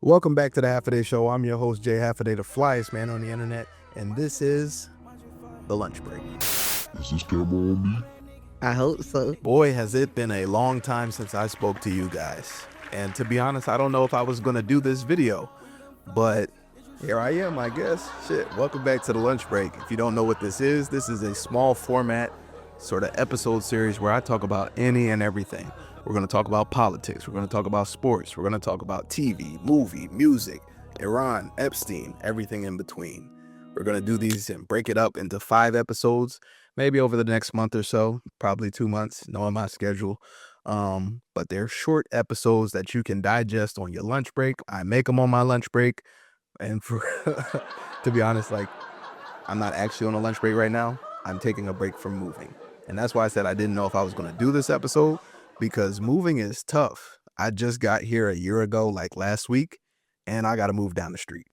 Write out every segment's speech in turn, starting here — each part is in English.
Welcome back to the Half a Day Show. I'm your host, Jay Half a Day, the flyest man on the internet, and this is The Lunch Break. Is this camera on me? I hope so. Boy, has it been a long time since I spoke to you guys. And to be honest, I don't know if I was going to do this video, but here I am, I guess. Shit, welcome back to The Lunch Break. If you don't know what this is a small format sort of episode series where I talk about any and everything. We're going to talk about politics. We're going to talk about sports. We're going to talk about TV, movie, music, Iran, Epstein, everything in between. We're going to do these and break it up into 5 episodes, maybe over the next month or so, probably 2 months, knowing my schedule. But they're short episodes that you can digest on your lunch break. I make them on my lunch break. And for to be honest, like, I'm not actually on a lunch break right now. I'm taking a break from moving. And that's why I said I didn't know if I was going to do this episode, because moving is tough. I just got here a year ago, like last week, and I got to move down the street.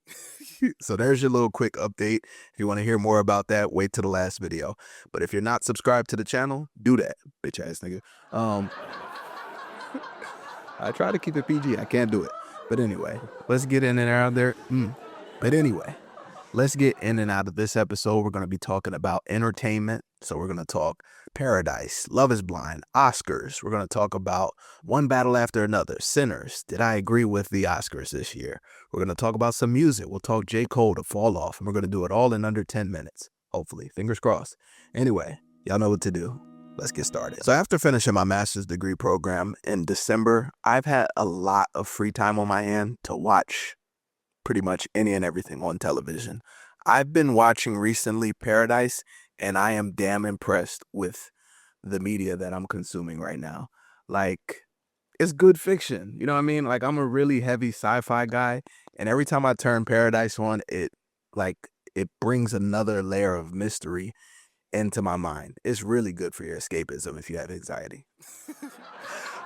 So there's your little quick update. If you want to hear more about that, wait to the last video. But if you're not subscribed to the channel, do that, bitch ass nigga. I try to keep it PG. I can't do it. But anyway, let's get in and out of there. But anyway, let's get in and out of this episode. We're going to be talking about entertainment. So we're going to talk Paradise, Love is Blind, Oscars. We're going to talk about One Battle After Another, Sinners. Did I agree with the Oscars this year? We're going to talk about some music. We'll talk J. Cole to Fall Off, and we're going to do it all in under 10 minutes. Hopefully, fingers crossed. Anyway, y'all know what to do. Let's get started. So after finishing my master's degree program in December, I've had a lot of free time on my hand to watch pretty much any and everything on television. I've been watching recently Paradise, and I am damn impressed with the media that I'm consuming right now. Like, it's good fiction. You know what I mean? Like, I'm a really heavy sci-fi guy, and every time I turn Paradise on, it brings another layer of mystery into my mind. It's really good for your escapism if you have anxiety.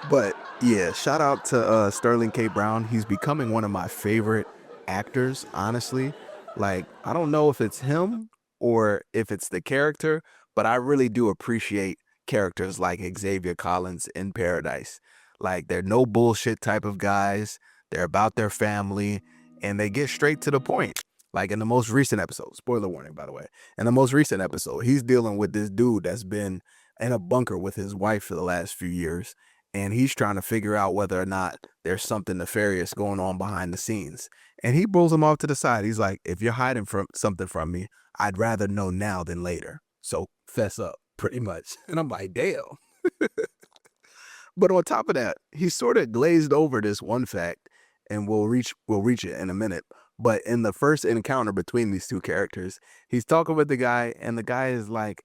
But yeah, shout out to Sterling K. Brown. He's becoming one of my favorite actors, honestly. Like, I don't know if it's him or if it's the character, but I really do appreciate characters like Xavier Collins in Paradise. Like, they're no bullshit type of guys. They're about their family, and they get straight to the point. Like, in the most recent episode, spoiler warning, by the way, in the most recent episode, he's dealing with this dude that's been in a bunker with his wife for the last few years, and he's trying to figure out whether or not there's something nefarious going on behind the scenes. And he pulls him off to the side. He's like, if you're hiding something from me, I'd rather know now than later. So fess up, pretty much. And I'm like, damn. But on top of that, he sort of glazed over this one fact, and we'll reach it in a minute. But in the first encounter between these two characters, he's talking with the guy, and the guy is like,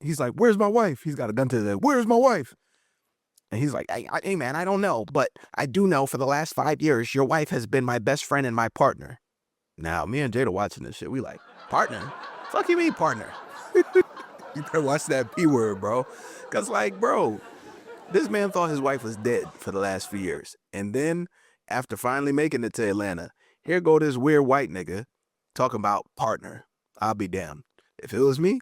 he's like, where's my wife? He's got a gun to the head. Where's my wife? And he's like, hey, man, I don't know, but I do know for the last 5 years, your wife has been my best friend and my partner. Now, me and Jada watching this shit, we like, partner? Fuck you mean partner? You better watch that P word, bro. Because, like, bro, this man thought his wife was dead for the last few years. And then, after finally making it to Atlanta, here go this weird white nigga talking about partner. I'll be damned. If it was me,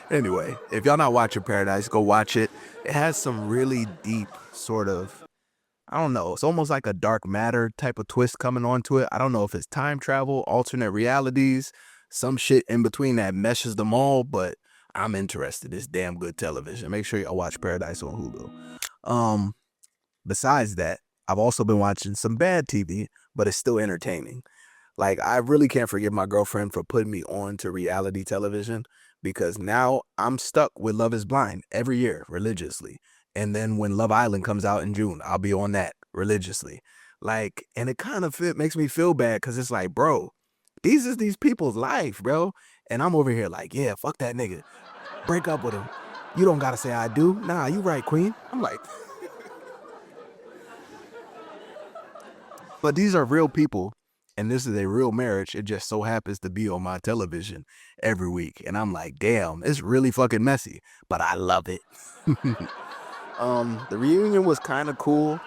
anyway, if y'all not watching Paradise, go watch it. It has some really deep sort of, I don't know, it's almost like a dark matter type of twist coming onto it. I don't know if it's time travel, alternate realities, some shit in between that meshes them all, but I'm interested. It's damn good television. Make sure y'all watch Paradise on Hulu. Besides that, I've also been watching some bad TV, but it's still entertaining. Like, I really can't forgive my girlfriend for putting me on to reality television, because now I'm stuck with Love is Blind every year religiously. And then when Love Island comes out in June, I'll be on that religiously. Like, and it kind of makes me feel bad, because it's like, bro, these is these people's life, bro. And I'm over here like, yeah, fuck that nigga. Break up with him. You don't got to say I do. Nah, you right, queen. I'm like, but these are real people, and this is a real marriage. It just so happens to be on my television every week. And I'm like, damn, it's really fucking messy, but I love it. The reunion was kind of cool.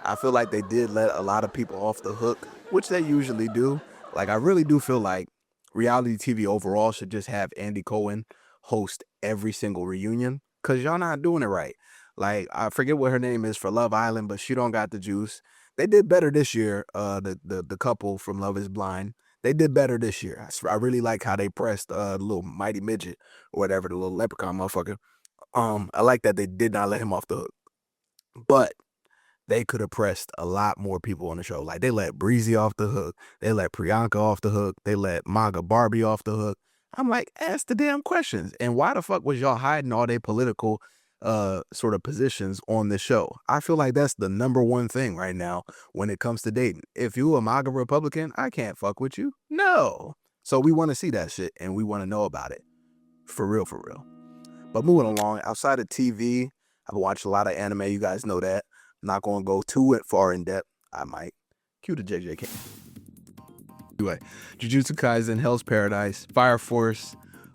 I feel like they did let a lot of people off the hook, which they usually do. Like, I really do feel like reality TV overall should just have Andy Cohen host every single reunion, because y'all not doing it right. Like, I forget what her name is for Love Island, but she don't got the juice. They did better this year. The couple from Love Is Blind, they did better this year. I really like how they pressed the little mighty midget or whatever, the little leprechaun motherfucker. I like that they did not let him off the hook, but they could have pressed a lot more people on the show. Like, they let Breezy off the hook. They let Priyanka off the hook. They let Manga Barbie off the hook. I'm like, ask the damn questions. And why the fuck was y'all hiding all their political sort of positions on this show? I feel like that's the number one thing right now when it comes to dating. If you a MAGA Republican, I can't fuck with you. No. So we want to see that shit and we want to know about it. For real, for real. But moving along, outside of TV, I've watched a lot of anime. You guys know that. I'm not going to go too far in depth. I might. Cue the JJK. Anyway, Jujutsu Kaisen, Hell's Paradise, Fire Force,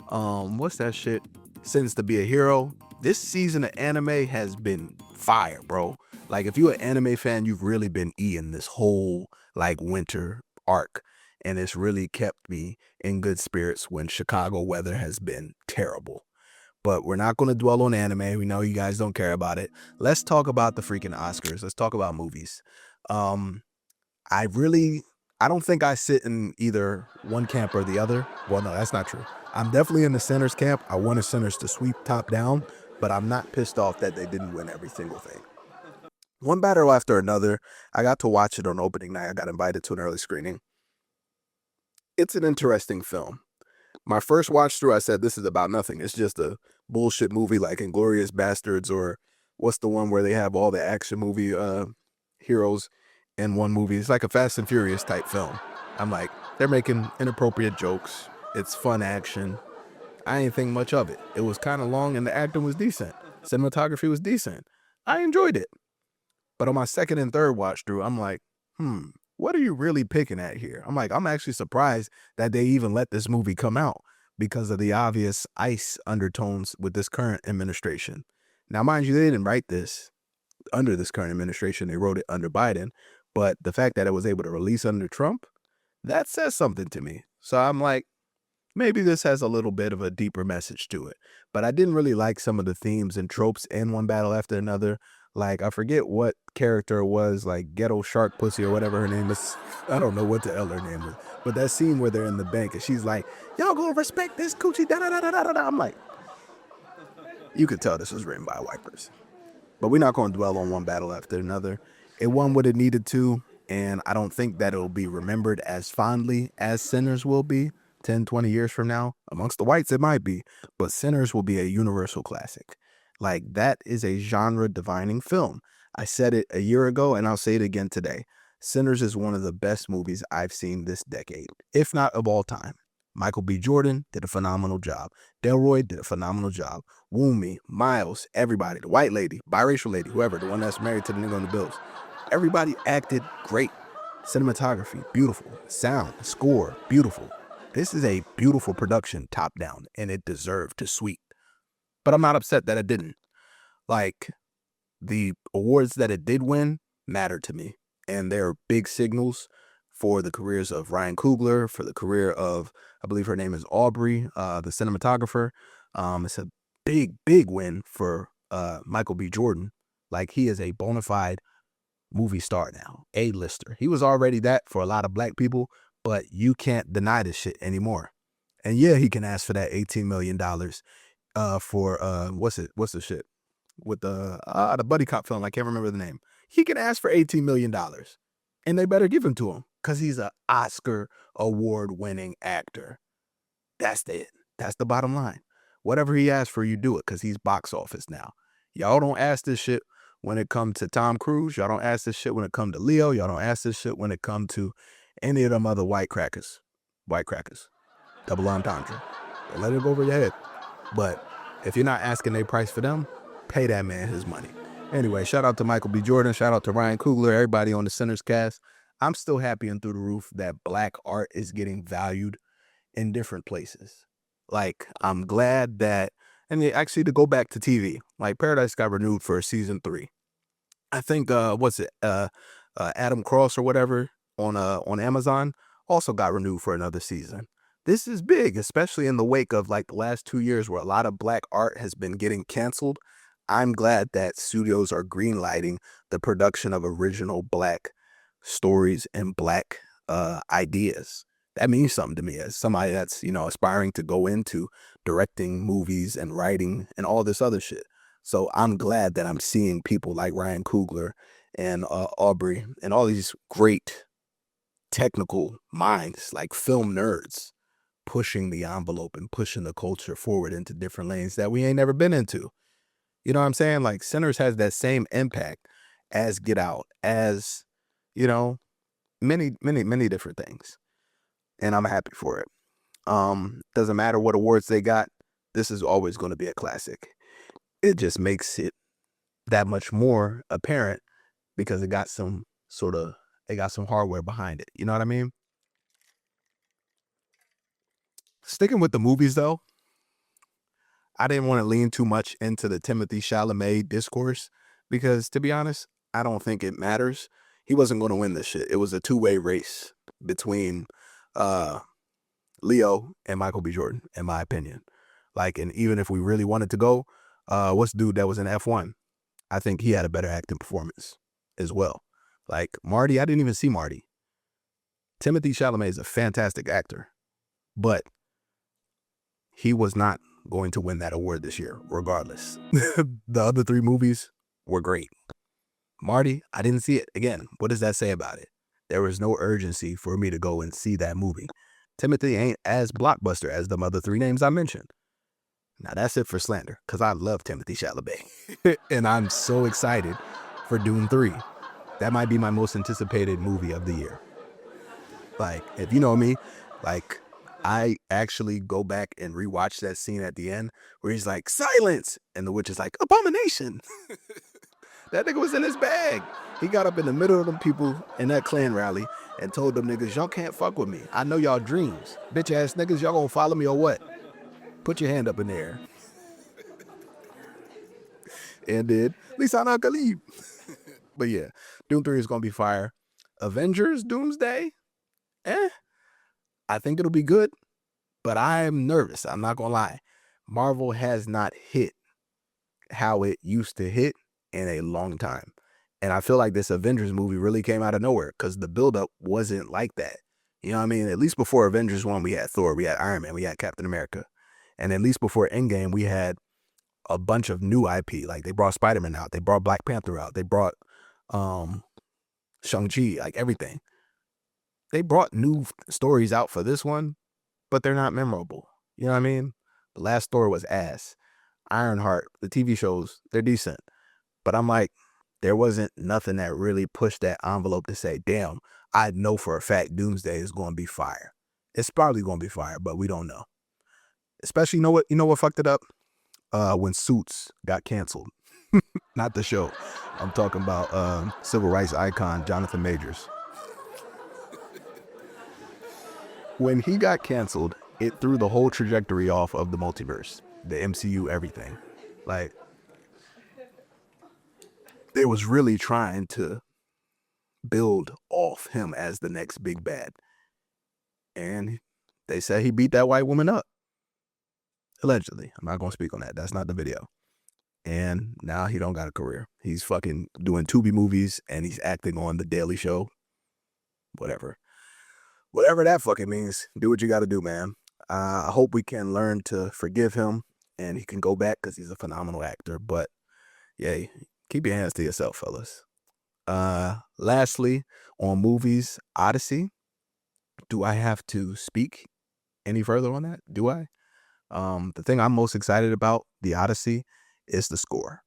what's that shit? Sentenced to Be a Hero. This season of anime has been fire, bro. Like, if you're an anime fan, you've really been eating this whole, like, winter arc. And it's really kept me in good spirits when Chicago weather has been terrible. But we're not going to dwell on anime. We know you guys don't care about it. Let's talk about the freaking Oscars. Let's talk about movies. I don't think I sit in either one camp or the other. Well, no, that's not true. I'm definitely in the Sinners camp. I wanted Sinners to sweep top down, but I'm not pissed off that they didn't win every single thing. One battle after another. I got to watch it on opening night. I got invited to an early screening. It's an interesting film. My first watch through, I said, this is about nothing. It's just a bullshit movie like Inglourious Bastards, or what's the one where they have all the action movie heroes in one movie. It's like a Fast and Furious type film. I'm like, they're making inappropriate jokes. It's fun action. I ain't think much of it. It was kind of long and the acting was decent. Cinematography was decent. I enjoyed it. But on my second and third watch through, I'm like, what are you really picking at here? I'm like, I'm actually surprised that they even let this movie come out because of the obvious ICE undertones with this current administration. Now, mind you, they didn't write this under this current administration. They wrote it under Biden. But the fact that it was able to release under Trump, that says something to me. So I'm like, maybe this has a little bit of a deeper message to it. But I didn't really like some of the themes and tropes in one battle after another. Like, I forget what character it was, like Ghetto Shark Pussy or whatever her name is. I don't know what the hell her name is. But that scene where they're in the bank and she's like, y'all gonna respect this coochie, da da da da da da. I'm like, you could tell this was written by a white person. But we're not going to dwell on one battle after another. It won what it needed to, and I don't think that it'll be remembered as fondly as Sinners will be 10, 20 years from now. Amongst the whites, it might be, but Sinners will be a universal classic. Like, that is a genre-defining film. I said it a year ago, and I'll say it again today. Sinners is one of the best movies I've seen this decade, if not of all time. Michael B. Jordan did a phenomenal job. Delroy did a phenomenal job. Woomy, Miles, everybody, the white lady, biracial lady, whoever, the one that's married to the nigga on the Bills. Everybody acted great. Cinematography, beautiful. Sound, score, beautiful. This is a beautiful production, top down, and it deserved to sweep. But I'm not upset that it didn't. Like, the awards that it did win matter to me, and they're big signals for the careers of Ryan Coogler, for the career of, I believe her name is Aubrey, the cinematographer. It's a big, big win for Michael B. Jordan. Like, he is a bona fide movie star now, A-lister. He was already that for a lot of black people, but you can't deny this shit anymore. And yeah, he can ask for that $18 million for, what's the shit? With the buddy cop film, I can't remember the name. He can ask for $18 million, and they better give him to him, because he's an Oscar award-winning actor. That's it. That's the bottom line. Whatever he asks for, you do it, because he's box office now. Y'all don't ask this shit when it comes to Tom Cruise. Y'all don't ask this shit when it comes to Leo. Y'all don't ask this shit when it comes to any of them other white crackers. White crackers. Double entendre. Don't let it go over your head. But if you're not asking their price for them, pay that man his money. Anyway, shout out to Michael B. Jordan. Shout out to Ryan Coogler, everybody on the Sinners cast. I'm still happy and through the roof that black art is getting valued in different places. Like, I'm glad that, and actually to go back to TV, like Paradise got renewed for season 3. I think, Adam Cross or whatever on Amazon also got renewed for another season. This is big, especially in the wake of like the last 2 years where a lot of black art has been getting canceled. I'm glad that studios are greenlighting the production of original Black stories and Black ideas. That means something to me as somebody that's, aspiring to go into directing movies and writing and all this other shit. So I'm glad that I'm seeing people like Ryan Coogler and Aubrey and all these great technical minds, like film nerds, pushing the envelope and pushing the culture forward into different lanes that we ain't never been into. You know what I'm saying? Like Sinners has that same impact as Get Out, as, you know, many, many, many different things. And I'm happy for it. Doesn't matter what awards they got, this is always going to be a classic. It just makes it that much more apparent because it got some hardware behind it. You know what I mean? Sticking with the movies though, I didn't want to lean too much into the Timothy Chalamet discourse because, to be honest, I don't think it matters. He wasn't going to win this shit. It was a two-way race between Leo and Michael B. Jordan, in my opinion. Like, and even if we really wanted to go, what's the dude that was in F1? I think he had a better acting performance as well. Like Marty, I didn't even see Marty. Timothy Chalamet is a fantastic actor, but he was not going to win that award this year, regardless. The other three movies were great. Marty, I didn't see it. Again, what does that say about it? There was no urgency for me to go and see that movie. Timothy ain't as blockbuster as the other three names I mentioned. Now that's it for slander, because I love Timothy Chalamet. And I'm so excited for Dune 3. That might be my most anticipated movie of the year. Like, if you know me, like, I actually go back and rewatch that scene at the end where he's like, silence! And the witch is like, abomination! That nigga was in his bag. He got up in the middle of them people in that Klan rally and told them niggas, y'all can't fuck with me. I know y'all dreams. Bitch ass niggas, y'all gonna follow me or what? Put your hand up in the air. And did. Lisana Khalib. But yeah, Doom 3 is gonna be fire. Avengers Doomsday? I think it'll be good, but I'm nervous. I'm not gonna lie. Marvel has not hit how it used to hit in a long time. And I feel like this Avengers movie really came out of nowhere because the buildup wasn't like that. You know what I mean? At least before Avengers 1, we had Thor, we had Iron Man, we had Captain America. And at least before Endgame, we had a bunch of new IP. Like they brought Spider-Man out, they brought Black Panther out, they brought Shang-Chi, like everything. They brought new stories out for this one, but they're not memorable. You know what I mean? The last Thor was ass. Ironheart, the TV shows, they're decent. But I'm like, there wasn't nothing that really pushed that envelope to say, damn, I know for a fact Doomsday is going to be fire. It's probably going to be fire, but we don't know. Especially, you know what fucked it up? When Suits got canceled. Not the show. I'm talking about civil rights icon Jonathan Majors. When he got canceled, it threw the whole trajectory off of the multiverse, the MCU, everything. Like, they was really trying to build off him as the next big bad. And they said he beat that white woman up. Allegedly. I'm not going to speak on that. That's not the video. And now he don't got a career. He's fucking doing Tubi movies and he's acting on The Daily Show. Whatever that fucking means, do what you got to do, man. I hope we can learn to forgive him and he can go back because he's a phenomenal actor. But yeah, keep your hands to yourself, fellas. Lastly, on movies, Odyssey. Do I have to speak any further on that? Do I? The thing I'm most excited about the Odyssey is the score.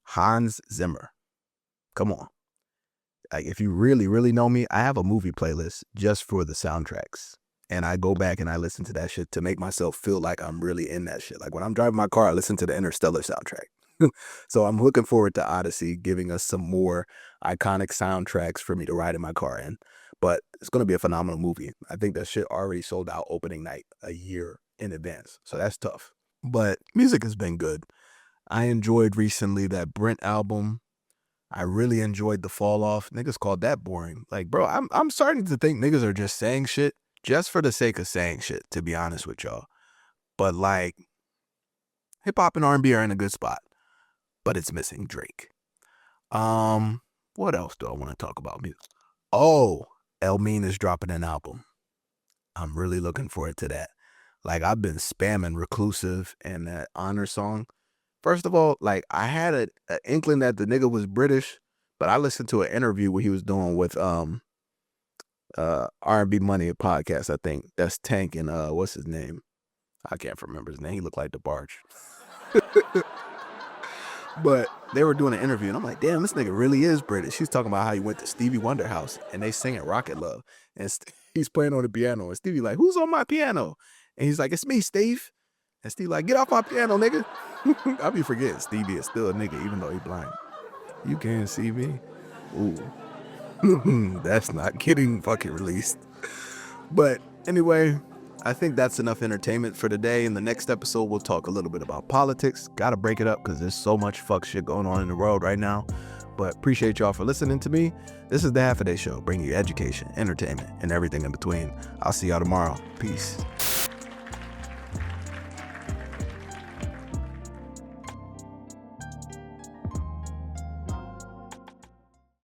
Hans Zimmer. Come on. Like, if you really, really know me, I have a movie playlist just for the soundtracks. And I go back and I listen to that shit to make myself feel like I'm really in that shit. Like when I'm driving my car, I listen to the Interstellar soundtrack. So I'm looking forward to Odyssey giving us some more iconic soundtracks for me to ride in my car in. But it's going to be a phenomenal movie. I think that shit already sold out opening night a year in advance. So that's tough. But music has been good. I enjoyed recently that Brent album. I really enjoyed The Fall Off. Niggas called that boring. Like, bro, I'm starting to think niggas are just saying shit just for the sake of saying shit, to be honest with y'all. But like, hip hop and R&B are in a good spot. but it's missing Drake. What else do I want to talk about? Music. Oh, Elmine is dropping an album. I'm really looking forward to that. Like, I've been spamming Reclusive and that Honor song. First of all, like, I had an inkling that the nigga was British, but I listened to an interview what he was doing with R&B Money, a podcast, I think. That's Tank and what's his name? I can't remember his name. He looked like DeBarge. But they were doing an interview, and I'm like, damn, this nigga really is British. He's talking about how he went to Stevie Wonder house, and they singing Rocket Love, and he's playing on the piano, and Stevie like, who's on my piano? And he's like, it's me, Steve. And Steve like, get off my piano, nigga. I be forgetting Stevie is still a nigga, even though he blind. You can't see me. Ooh. That's not getting fucking released. But anyway, I think that's enough entertainment for today. In the next episode, we'll talk a little bit about politics. Gotta break it up because there's so much fuck shit going on in the world right now. But appreciate y'all for listening to me. This is the Half a Day Show, bringing you education, entertainment, and everything in between. I'll see y'all tomorrow. Peace.